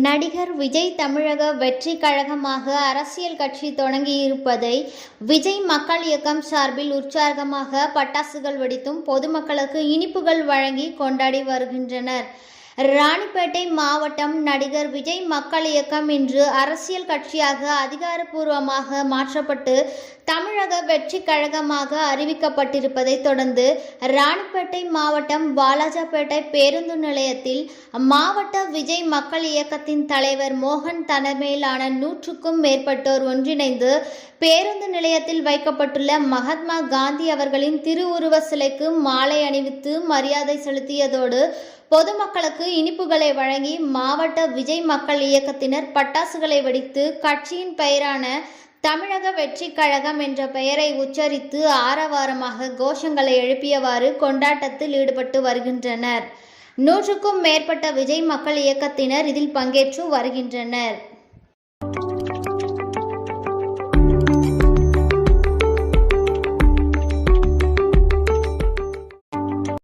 நடிகர் விஜய் தமிழக வெற்றி கழகமாக அரசியல் கட்சி தொடங்கியிருப்பதை விஜய் மக்கள் இயக்கம் சார்பில் உற்சாகமாக பட்டாசுகள் வெடித்தும் பொதுமக்களுக்கு இனிப்புகள் வழங்கி கொண்டாடி வருகின்றனர். ராணிப்பேட்டை மாவட்டம் நடிகர் விஜய் மக்கள் இயக்கம் இன்று அரசியல் கட்சியாக அதிகாரப்பூர்வமாக மாற்றப்பட்டு தமிழக வெற்றி கழகமாக அறிவிக்கப்பட்டிருப்பதை தொடர்ந்து ராணிப்பேட்டை மாவட்டம் வாலாஜாபேட்டை பேருந்து நிலையத்தில் மாவட்ட விஜய் மக்கள் இயக்கத்தின் தலைவர் மோகன் தலைமையிலான 100க்கும் மேற்பட்டோர் ஒன்றிணைந்து பேருந்து நிலையத்தில் வைக்கப்பட்டுள்ள மகாத்மா காந்தி அவர்களின் திருவுருவ சிலைக்கு மாலை அணிவித்து மரியாதை செலுத்தியதோடு பொதுமக்களுக்கு இனிப்புகளை வழங்கி மாவட்ட விஜய் மக்கள் இயக்கத்தினர் பட்டாசுகளை வெடித்து கட்சியின் பெயரான தமிழக வெற்றி கழகம் என்ற பெயரை உச்சரித்து ஆரவாரமாக கோஷங்களை எழுப்பியவாறு கொண்டாட்டத்தில் ஈடுபட்டு வருகின்றனர். 100க்கும் மேற்பட்ட விஜய் மக்கள் இயக்கத்தினர் இதில் பங்கேற்று வருகின்றனர்.